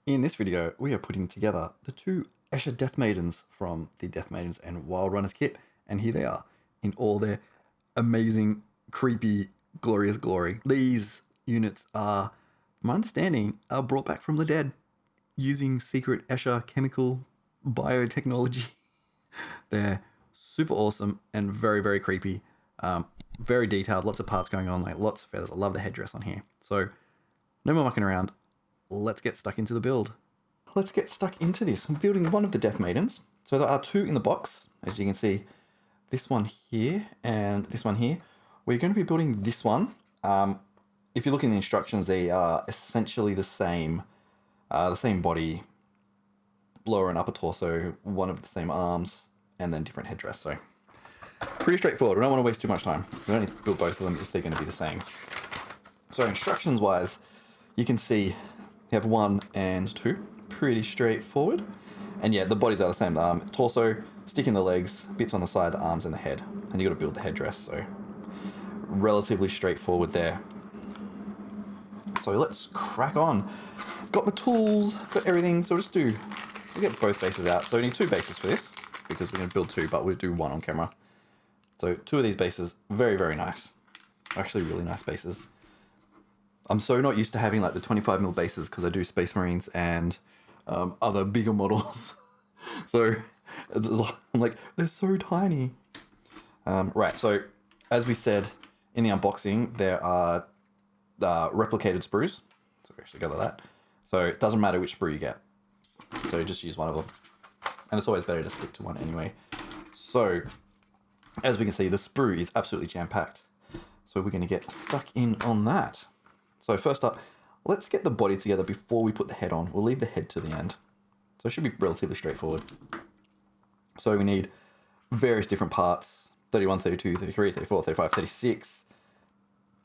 In this video, we are putting together the two Escher Death Maidens from the Death Maidens and Wyld Runners kit, and here they are in all their amazing, creepy, glorious glory. These units are, from my understanding, are brought back from the dead using secret Escher chemical biotechnology. They're super awesome and very, very creepy. Very detailed, lots of parts going on, like lots of feathers. I love the headdress on here. So, no more mucking around. Let's get stuck into the build. Let's get stuck into this. I'm building one of the Death Maidens. So there are two in the box, as you can see. This one here and this one here. We're going to be building this one. If you look in the instructions, they are essentially the same body, lower and upper torso, one of the same arms, and then different headdress. So pretty straightforward. We don't want to waste too much time. We don't need to build both of them if they're going to be the same. So instructions wise, you can see you have 1 and 2. Pretty straightforward. And yeah, the bodies are the same. Torso, stick in the legs, bits on the side, the arms and the head. And you got to build the headdress. So relatively straightforward there. So let's crack on. I've got my tools, got everything. So we'll get both bases out. So we need 2 bases for this because we're going to build 2, but we'll do 1 on camera. So 2 of these bases, very, very nice. Actually really nice bases. I'm so not used to having like the 25mm bases because I do Space Marines and other bigger models. So I'm like, they're so tiny. Right, so as we said in the unboxing, there are replicated sprues. So we actually gather that. So it doesn't matter which sprue you get. So just use one of them. And it's always better to stick to one anyway. So as we can see, the sprue is absolutely jam-packed. So we're going to get stuck in on that. So first up, let's get the body together before we put the head on. We'll leave the head to the end. So it should be relatively straightforward. So we need various different parts, 31, 32, 33, 34, 35, 36,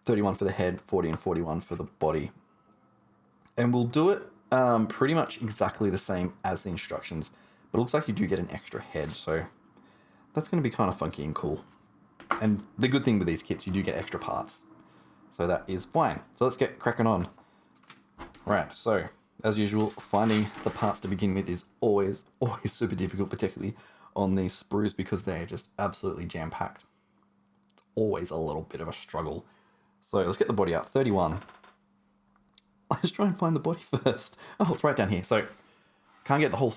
31 for the head, 40 and 41 for the body. And we'll do it pretty much exactly the same as the instructions, but it looks like you do get an extra head, so that's going to be kind of funky and cool. And the good thing with these kits, you do get extra parts. So that is fine. So let's get cracking on. Right, so as usual, finding the parts to begin with is always super difficult, particularly on these sprues because they're just absolutely jam-packed. It's always a little bit of a struggle. So let's get the body out. 31. Let's try and find the body first. Oh, it's right down here. So can't get the whole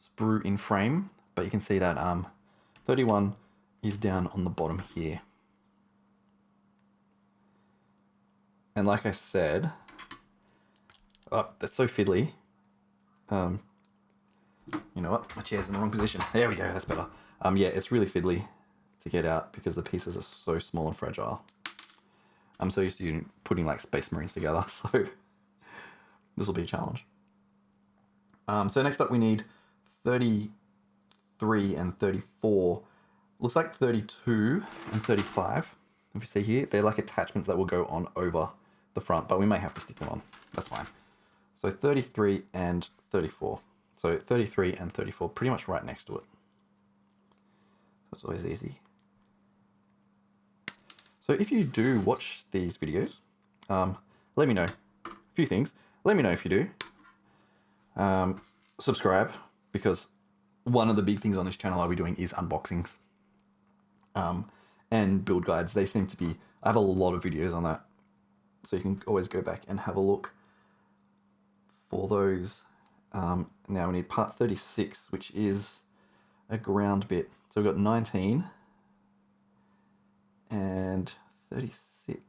sprue in frame, but you can see that 31 is down on the bottom here. And like I said, oh, that's so fiddly. You know what? My chair's in the wrong position. There we go. That's better. Yeah, it's really fiddly to get out because the pieces are so small and fragile. I'm so used to putting like Space Marines together, so this will be a challenge. So next up we need 33 and 34. Looks like 32 and 35. If you see here, they're like attachments that will go on over the front, but we may have to stick them on. That's fine. So 33 and 34. So 33 and 34, pretty much right next to it. That's always easy. So if you do watch these videos, let me know. A few things. Let me know if you do. Subscribe, because one of the big things on this channel I'll be doing is unboxings. And build guides. They seem to be, I have a lot of videos on that. So you can always go back and have a look for those. Now we need part 36, which is a ground bit. So we've got 19 and 36.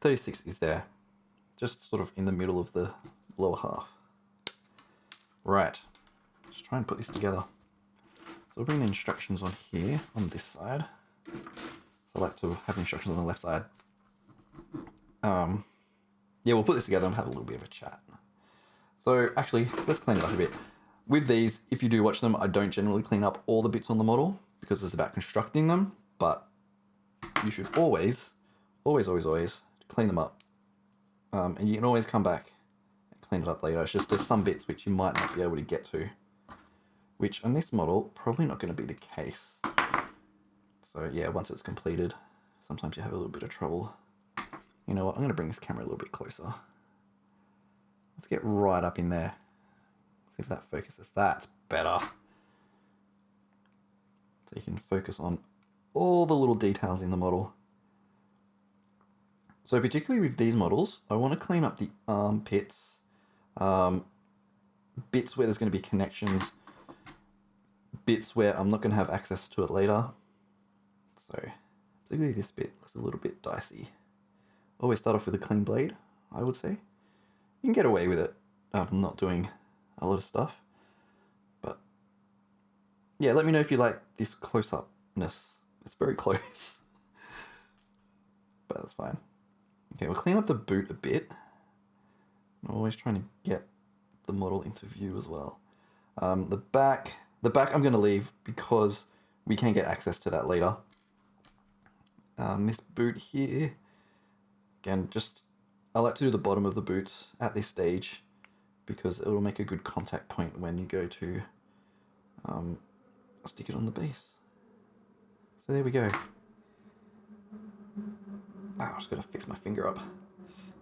36 is there, just sort of in the middle of the lower half. Right, let's try and put this together. So we'll bring the instructions on here, on this side. So I like to have instructions on the left side. Yeah, we'll put this together and have a little bit of a chat. So actually, let's clean it up a bit. With these, if you do watch them, I don't generally clean up all the bits on the model because it's about constructing them, but you should always clean them up. And you can always come back and clean it up later. It's just there's some bits which you might not be able to get to, which on this model, probably not going to be the case. So yeah, once it's completed, sometimes you have a little bit of trouble You know what? I'm going to bring this camera a little bit closer. Let's get right up in there. See if that focuses. That's better. So you can focus on all the little details in the model. So particularly with these models, I want to clean up the armpits, bits where there's going to be connections, bits where I'm not going to have access to it later. So particularly this bit looks a little bit dicey. Always start off with a clean blade, I would say. You can get away with it, not doing a lot of stuff. But yeah, let me know if you like this close-upness. It's very close. But that's fine. Okay, we'll clean up the boot a bit. I'm always trying to get the model into view as well. The back I'm going to leave because we can get access to that later. This boot here, again, I like to do the bottom of the boot at this stage because it will make a good contact point when you go to stick it on the base. So there we go. I just got to fix my finger up.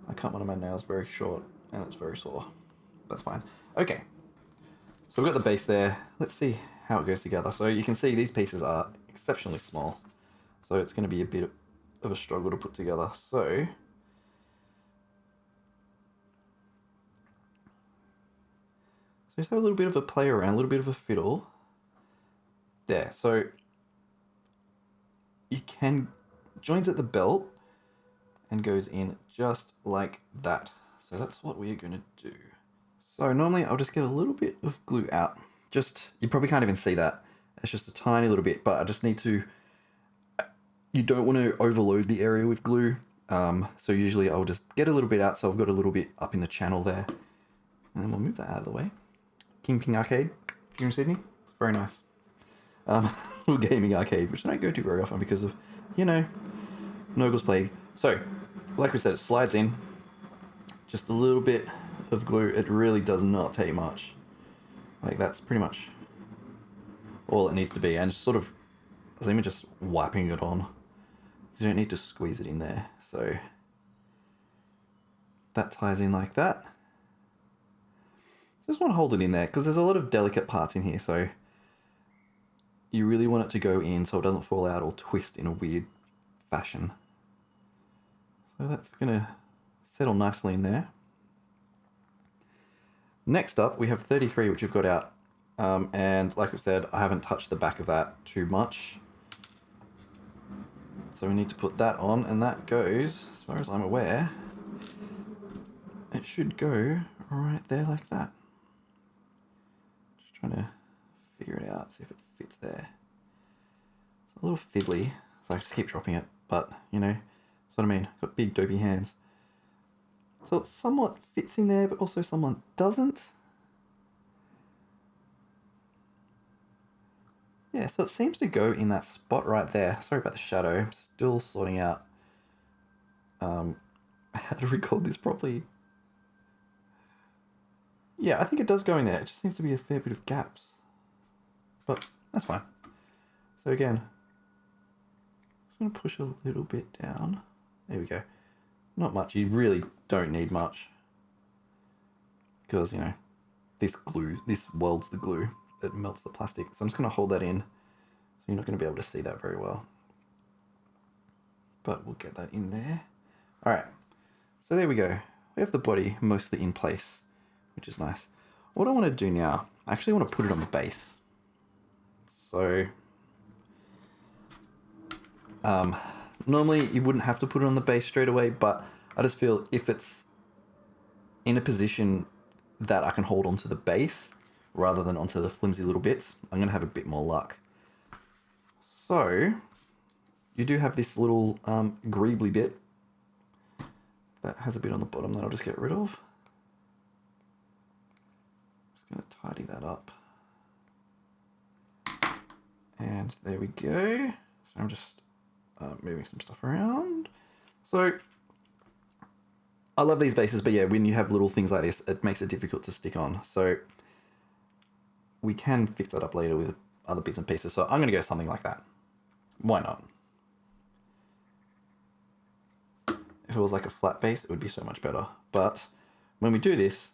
I cut one of my nails very short and it's very sore. That's fine. Okay, so we've got the base there. Let's see how it goes together. So you can see these pieces are exceptionally small. So it's going to be a bit of a struggle to put together. So just have a little bit of a play around, a little bit of a fiddle. There, so you can, joins at the belt and goes in just like that. So that's what we're going to do. So normally I'll just get a little bit of glue out. You probably can't even see that. It's just a tiny little bit, but I just need to, you don't want to overload the area with glue. So usually I'll just get a little bit out so I've got a little bit up in the channel there. And then we'll move that out of the way. King Arcade here in Sydney. It's very nice. Little gaming arcade, which I don't go to very often because of, Nogle's Plague. So, like we said, it slides in. Just a little bit of glue. It really does not take much. Like, that's pretty much all it needs to be. And sort of, I'm just wiping it on. You don't need to squeeze it in there. So, that ties in like that. Just want to hold it in there because there's a lot of delicate parts in here, so you really want it to go in so it doesn't fall out or twist in a weird fashion. So that's going to settle nicely in there. Next up, we have 33, which we've got out. And like I said, I haven't touched the back of that too much. So we need to put that on, and that goes, as far as I'm aware, it should go right there like that. Just trying to figure it out, see if it fits there. It's a little fiddly, so I just keep dropping it, but, that's what I mean. Got big dopey hands. So it somewhat fits in there, but also somewhat doesn't. Yeah, so it seems to go in that spot right there. Sorry about the shadow. I'm still sorting out how to record this properly. Yeah, I think it does go in there. It just seems to be a fair bit of gaps. But that's fine. So again, just going to push a little bit down. There we go. Not much. You really don't need much. Because, this welds the glue. It melts the plastic. So I'm just going to hold that in. So you're not going to be able to see that very well. But we'll get that in there. Alright. So there we go. We have the body mostly in place, which is nice. What I want to do now, I actually want to put it on the base. So, normally you wouldn't have to put it on the base straight away, but I just feel if it's in a position that I can hold onto the base rather than onto the flimsy little bits, I'm going to have a bit more luck. So, you do have this little greebly bit that has a bit on the bottom that I'll just get rid of. Just going to tidy that up. And there we go. So I'm just moving some stuff around. So I love these bases, but yeah, when you have little things like this, it makes it difficult to stick on. So we can fix that up later with other bits and pieces. So I'm going to go something like that. Why not? If if it was like a flat base, it would be so much better. But when we do this,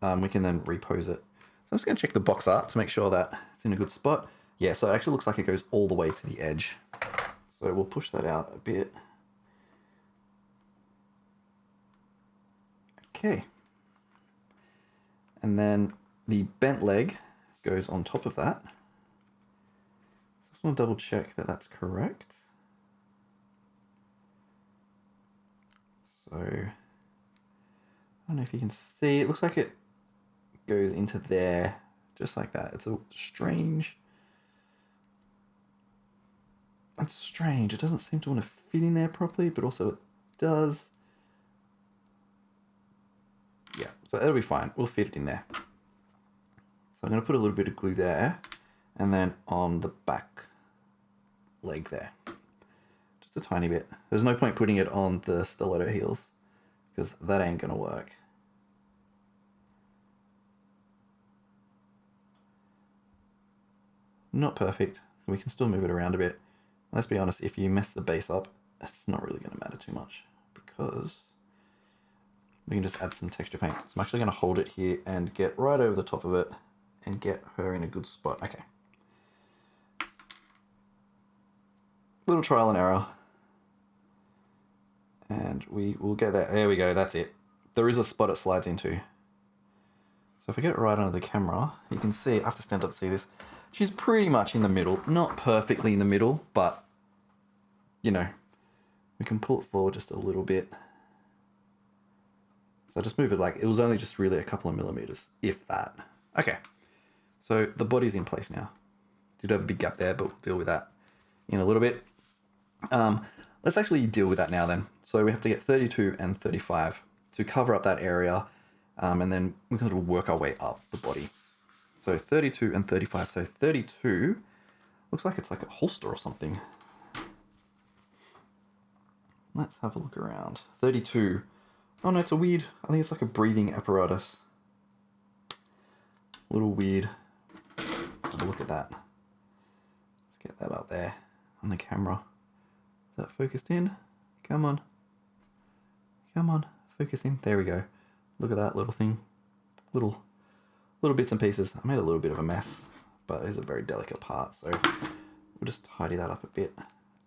we can then repose it. So I'm just going to check the box art to make sure that it's in a good spot. Yeah, so it actually looks like it goes all the way to the edge. So we'll push that out a bit. Okay. And then the bent leg goes on top of that. So I just want to double check that that's correct. So I don't know if you can see, it looks like it goes into there just like that. It's a strange. It's strange. It doesn't seem to want to fit in there properly, but also it does. Yeah, so that'll be fine. We'll fit it in there. So I'm going to put a little bit of glue there, and then on the back leg there. Just a tiny bit. There's no point putting it on the stiletto heels, because that ain't going to work. Not perfect. We can still move it around a bit. Let's be honest, if you mess the base up, it's not really going to matter too much, because we can just add some texture paint. So I'm actually going to hold it here and get right over the top of it and get her in a good spot. Okay. Little trial and error. And we will get that. There we go. That's it. There is a spot it slides into. So if I get it right under the camera, you can see, I have to stand up to see this. She's pretty much in the middle. Not perfectly in the middle, but, you know, we can pull it forward just a little bit. So I just move it like, it was only just really a couple of millimeters, if that. Okay, so the body's in place now. Did have a big gap there, but we'll deal with that in a little bit. Let's actually deal with that now then. So we have to get 32 and 35 to cover up that area, and then we can sort of work our way up the body. So 32 and 35. So 32 looks like it's like a holster or something. Let's have a look around. 32. Oh no, it's a weird, I think it's like a breathing apparatus. A little weird. Let's have a look at that. Let's get that up there on the camera. Is that focused in? Come on. Come on, focus in. There we go. Look at that little thing. Little bits and pieces. I made a little bit of a mess, but it is a very delicate part, so we'll just tidy that up a bit.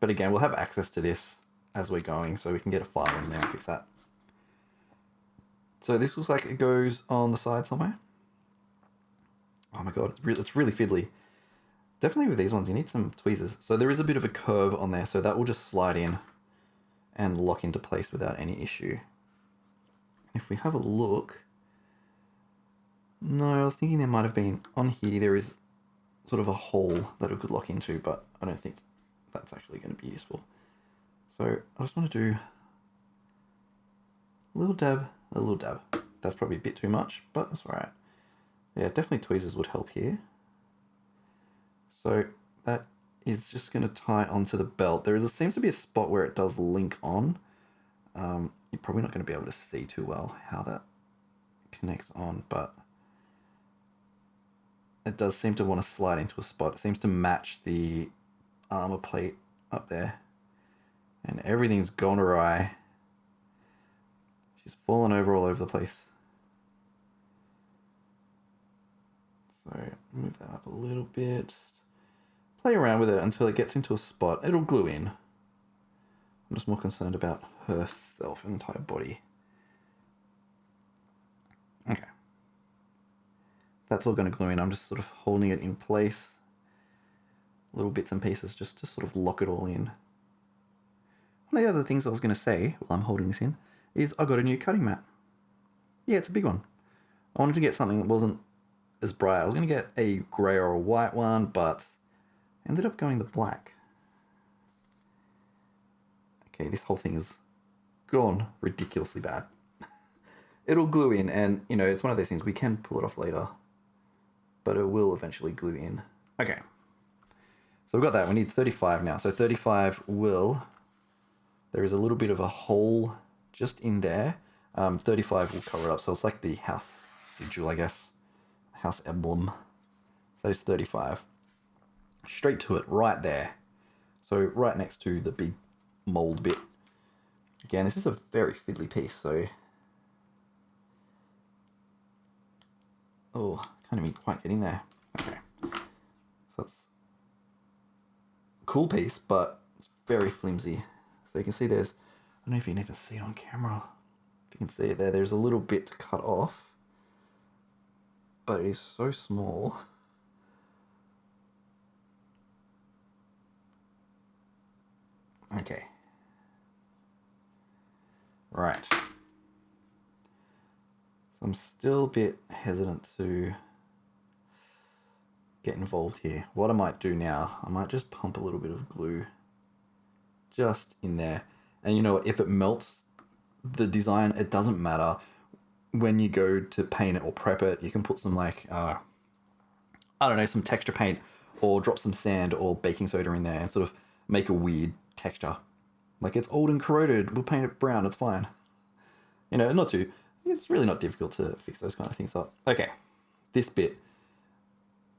But again, we'll have access to this as we're going, so we can get a file in there and fix that. So this looks like it goes on the side somewhere. Oh my god, it's really fiddly. Definitely with these ones, you need some tweezers. So there is a bit of a curve on there, so that will just slide in and lock into place without any issue. If we have a look, no, I was thinking there might have been, on here there is sort of a hole that it could lock into, but I don't think that's actually going to be useful. So I just want to do a little dab, a little dab. That's probably a bit too much, but that's all right. Yeah, definitely tweezers would help here. So that is just going to tie onto the belt. Seems to be a spot where it does link on. You're probably not going to be able to see too well how that connects on, but it does seem to want to slide into a spot. It seems to match the armor plate up there. And everything's gone awry. She's fallen over all over the place. So move that up a little bit. Just play around with it until it gets into a spot. It'll glue in. I'm just more concerned about herself and entire body. Okay. That's all going to glue in. I'm just sort of holding it in place. Little bits and pieces just to sort of lock it all in. One of the other things I was going to say while I'm holding this in is I got a new cutting mat. Yeah, it's a big one. I wanted to get something that wasn't as bright. I was going to get a grey or a white one, but I ended up going the black. Okay, this whole thing is gone ridiculously bad. It'll glue in, and you know, it's one of those things we can pull it off later, but it will eventually glue in. Okay, so we've got that. We need 35 now. So 35 will, there is a little bit of a hole just in there. 35 will cover it up. So it's like the house sigil, I guess. House emblem. So it's 35. Straight to it, right there. So right next to the big mold bit. Again, this is a very fiddly piece, so... Oh, can't even quite get in there. Okay. So it's a cool piece, but it's very flimsy. So you can see there's... I don't know if you need to see it on camera. If you can see it there, there's a little bit to cut off. But it is so small. Okay. Right. So I'm still a bit hesitant to get involved here. What I might do now, I might just pump a little bit of glue just in there. And you know what, if it melts the design, it doesn't matter. When you go to paint it or prep it, you can put some like, I don't know, some texture paint or drop some sand or baking soda in there and sort of make a weird texture. Like, it's old and corroded, we'll paint it brown, it's fine. You know, it's really not difficult to fix those kind of things up. Okay, this bit.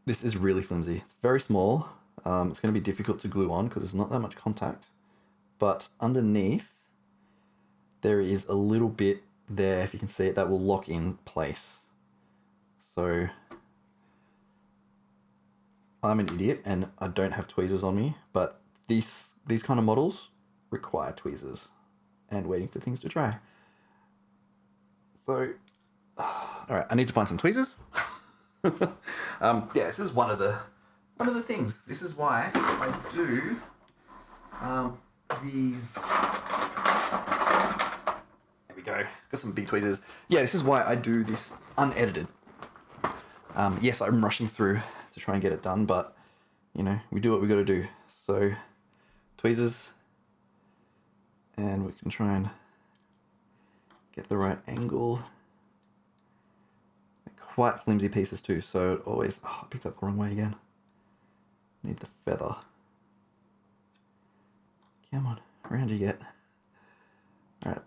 This is really flimsy. It's very small. It's going to be difficult to glue on because there's not that much contact. But underneath, there is a little bit there, if you can see it, that will lock in place. So I'm an idiot and I don't have tweezers on me, but these kind of models require tweezers and waiting for things to dry. So, all right, I need to find some tweezers. Yeah, this is one of the things. This is why I do these. There we go. Got some big tweezers. Yeah, this is why I do this unedited. Yes, I'm rushing through to try and get it done, but you know, we do what we got to do. So, tweezers, and we can try and get the right angle. Quite flimsy pieces too, so it always... Oh, I picked up the wrong way again. Need the feather. Come on, around you get. Alright.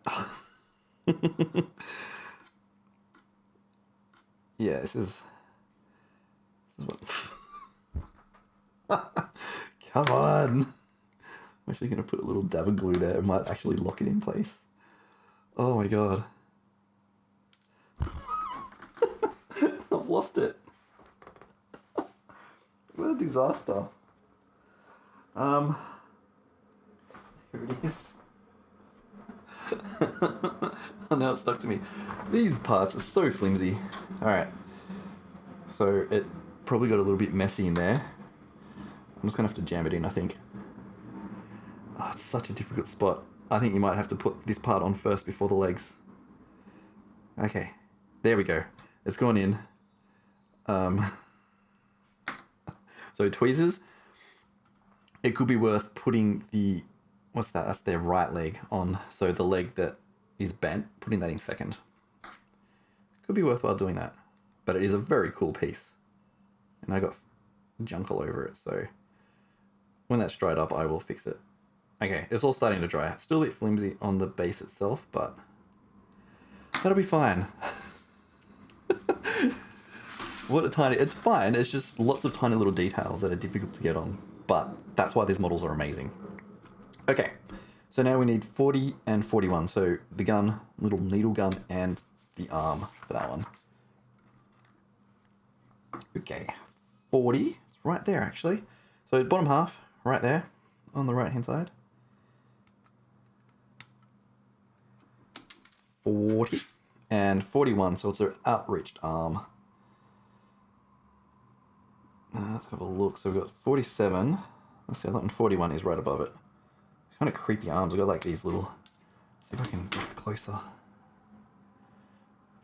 Yeah, this is what... Come on! I'm actually going to put a little dab of glue there. It might actually lock it in place. Oh my god. I've lost it. What a disaster. Here it is. Oh, now it's stuck to me. These parts are so flimsy. Alright. So it probably got a little bit messy in there. I'm just going to have to jam it in, I think. Oh, it's such a difficult spot. I think you might have to put this part on first before the legs. Okay. There we go. It's gone in. So tweezers, it could be worth putting the, what's that? That's their right leg on. So the leg that is bent, putting that in second. Could be worthwhile doing that. But it is a very cool piece. And I got junk all over it. So when that's dried up, I will fix it. Okay, it's all starting to dry. Still a bit flimsy on the base itself, but that'll be fine. What a tiny... It's fine, it's just lots of tiny little details that are difficult to get on. But that's why these models are amazing. Okay, so now we need 40 and 41. So the gun, little needle gun, and the arm for that one. Okay, 40. It's right there, actually. So bottom half, right there, on the right-hand side. 40. And 41, so it's an outreached arm. Let's have a look. So we've got 47. Let's see, that one 41 is right above it. Kind of creepy arms. I've got like these little... See if I can get closer.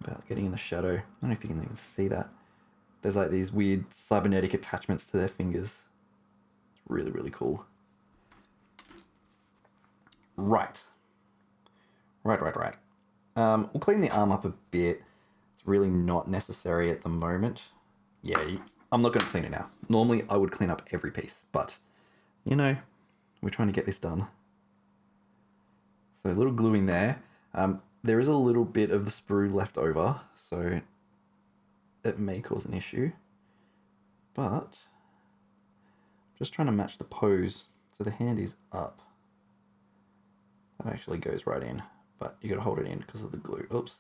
About getting in the shadow. I don't know if you can even see that. There's like these weird cybernetic attachments to their fingers. It's really, really cool. Right. Right. We'll clean the arm up a bit. It's really not necessary at the moment. Yeah, I'm not going to clean it now. Normally, I would clean up every piece, but, you know, we're trying to get this done. So a little glue in there. There is a little bit of the sprue left over, so it may cause an issue. But, just trying to match the pose so the hand is up. That actually goes right in, but you got to hold it in because of the glue. Oops.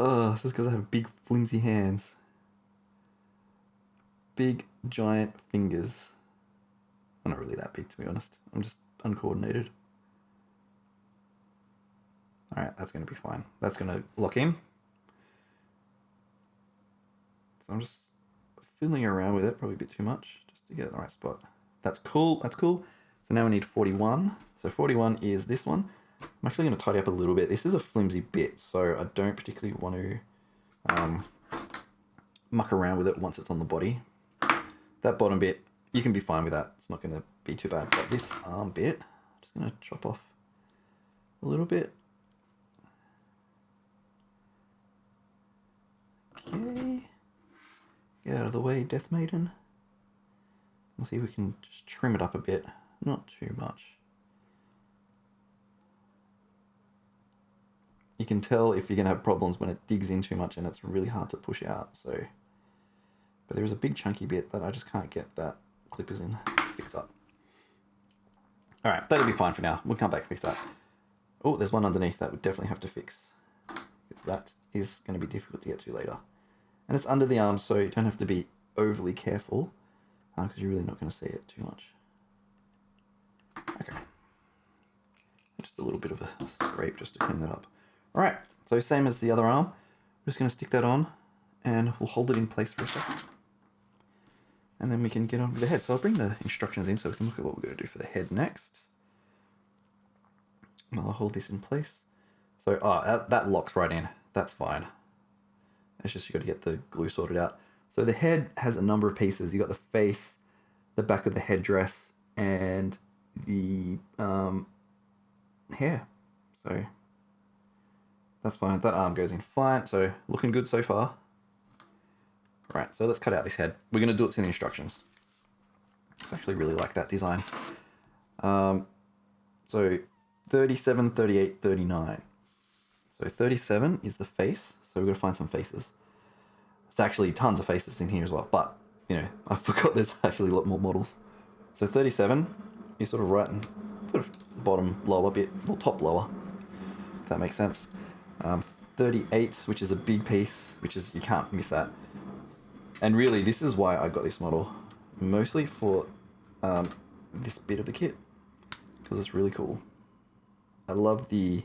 Oh, this is because I have big flimsy hands. Big giant fingers. I'm not really that big, to be honest. I'm just uncoordinated. Alright, that's going to be fine. That's going to lock in. So I'm just fiddling around with it, probably a bit too much, just to get it in the right spot. That's cool, that's cool. So now we need 41. So 41 is this one. I'm actually going to tidy up a little bit. This is a flimsy bit, so I don't particularly want to muck around with it once it's on the body. That bottom bit, you can be fine with that. It's not going to be too bad. But this arm bit, I'm just going to chop off a little bit. Okay. Get out of the way, Death Maiden. We'll see if we can just trim it up a bit. Not too much. You can tell if you're going to have problems when it digs in too much and it's really hard to push out. So, but there is a big chunky bit that I just can't get that clippers in fixed up. Alright, that'll be fine for now. We'll come back and fix that. Oh, there's one underneath that we definitely have to fix, because that is going to be difficult to get to later. And it's under the arm, so you don't have to be overly careful, because you're really not going to see it too much. Okay. Just a little bit of a scrape just to clean that up. Alright, so same as the other arm. I'm just going to stick that on, and we'll hold it in place for a second. And then we can get on with the head. So I'll bring the instructions in so we can look at what we're going to do for the head next. And I'll hold this in place. So, that locks right in. That's fine. It's just you got to get the glue sorted out. So the head has a number of pieces. You got the face, the back of the headdress, and the hair. So that's fine. That arm goes in fine. So looking good so far. Right, so let's cut out this head. We're going to do it in the instructions. I actually really like that design. So 37, 38, 39. So 37 is the face. So we've got to find some faces. There's actually tons of faces in here as well. But, you know, I forgot there's actually a lot more models. So 37 is sort of right in sort of bottom lower bit, or top lower, if that makes sense. 38, which is a big piece, which is, you can't miss that. And really, this is why I got this model. Mostly for this bit of the kit, because it's really cool. I love the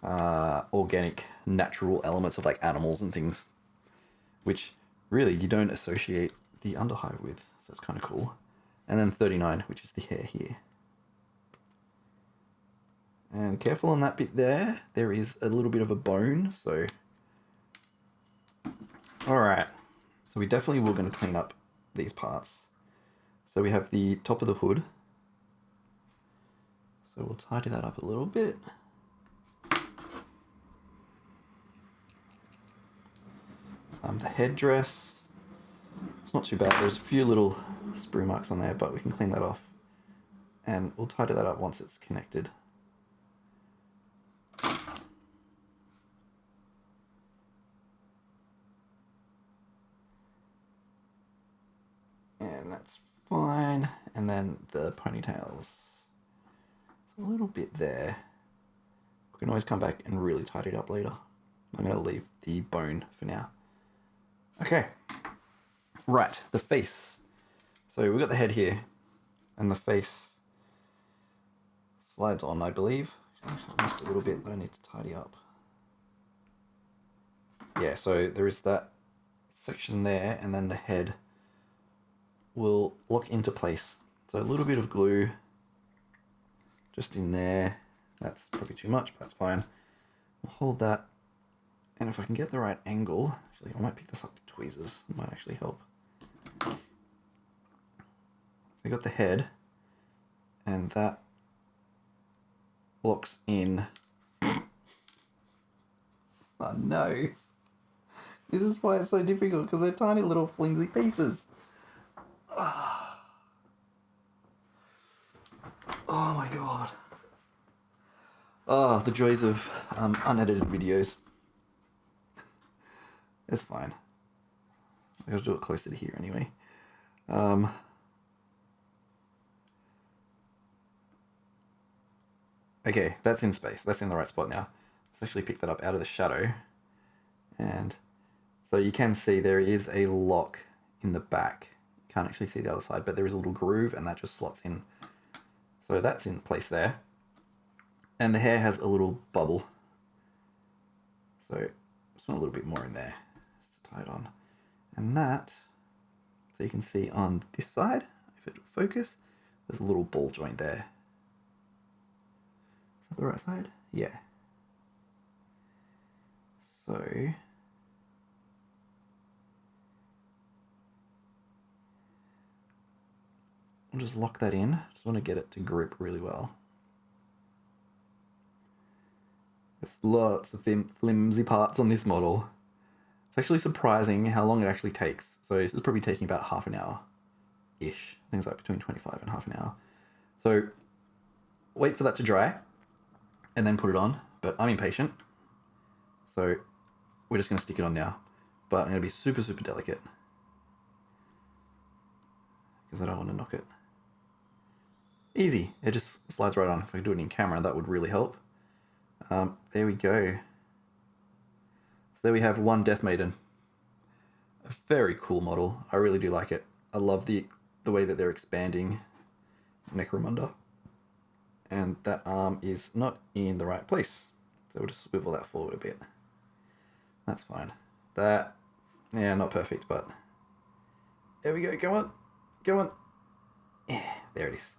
organic, natural elements of like animals and things, which really you don't associate the underhide with, so that's kind of cool. And then 39, which is the hair here. And careful on that bit there. There is a little bit of a bone, so... Alright. So we definitely were going to clean up these parts. So we have the top of the hood. So we'll tidy that up a little bit. The headdress. It's not too bad. There's a few little sprue marks on there, but we can clean that off. And we'll tidy that up once it's connected. And that's fine. And then the ponytails. It's a little bit there. We can always come back and really tidy it up later. I'm going to leave the bone for now. Okay. Right, the face. So we've got the head here, and the face slides on, I believe. I missed a little bit that I need to tidy up. Yeah, so there is that section there, and then the head will lock into place. So a little bit of glue just in there. That's probably too much, but that's fine. We'll hold that, and if I can get the right angle, actually I might pick this up with tweezers, it might actually help. So you got the head, and that locks in. Oh no. This is why it's so difficult, because they're tiny little flimsy pieces. Oh my god. Oh, the joys of unedited videos. It's fine. I gotta do it closer to here anyway. Okay, that's in space. That's in the right spot now. Let's actually pick that up out of the shadow. And so you can see there is a lock in the back. You can't actually see the other side, but there is a little groove and that just slots in. So that's in place there. And the hair has a little bubble. So just want a little bit more in there just to tie it on. And that, so you can see on this side, if it will focus, there's a little ball joint there. Is that the right side? Yeah. So I'll just lock that in. Just want to get it to grip really well. There's lots of flimsy parts on this model. It's actually surprising how long it actually takes. So this is probably taking about half an hour-ish. Things like between 25 and half an hour. So wait for that to dry and then put it on. But I'm impatient. So we're just going to stick it on now. But I'm going to be super, super delicate. Because I don't want to knock it. Easy. It just slides right on. If I could do it in camera, that would really help. There we go. So there we have one Death Maiden. A very cool model. I really do like it. I love the way that they're expanding Necromunda. And that arm is not in the right place. So we'll just swivel that forward a bit. That's fine. That, yeah, not perfect, but there we go. Go on. Go on. Yeah, there it is.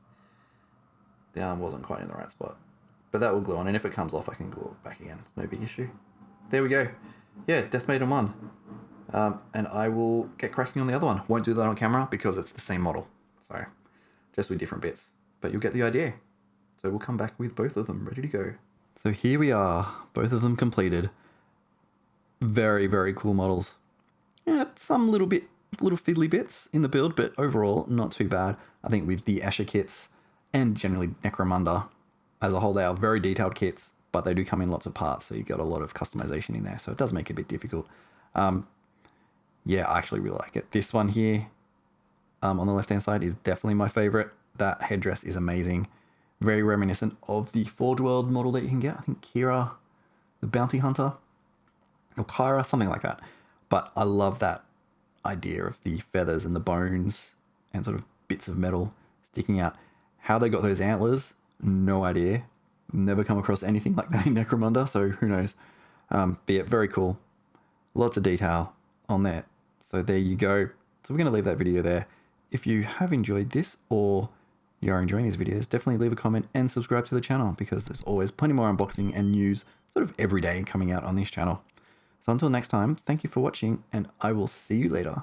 The arm wasn't quite in the right spot. But that will glue on, and if it comes off, I can glue it back again. It's no big issue. There we go. Yeah, Death Maiden 1. And I will get cracking on the other one. Won't do that on camera because it's the same model. So, just with different bits. But you'll get the idea. So we'll come back with both of them ready to go. So here we are. Both of them completed. Very, very cool models. Yeah, some little fiddly bits in the build, but overall, not too bad. I think with the Escher kits, and generally Necromunda as a whole, they are very detailed kits, but they do come in lots of parts, so you've got a lot of customization in there, so it does make it a bit difficult. Yeah, I actually really like it. This one here, on the left-hand side, is definitely my favorite. That headdress is amazing. Very reminiscent of the Forge World model that you can get. I think Kira, the Bounty Hunter, or Kyra, something like that. But I love that idea of the feathers and the bones and sort of bits of metal sticking out. How they got those antlers, no idea. Never come across anything like that in Necromunda, so who knows. But yeah, very cool. Lots of detail on there. So there you go. So we're going to leave that video there. If you have enjoyed this or you are enjoying these videos, definitely leave a comment and subscribe to the channel because there's always plenty more unboxing and news sort of every day coming out on this channel. So until next time, thank you for watching and I will see you later.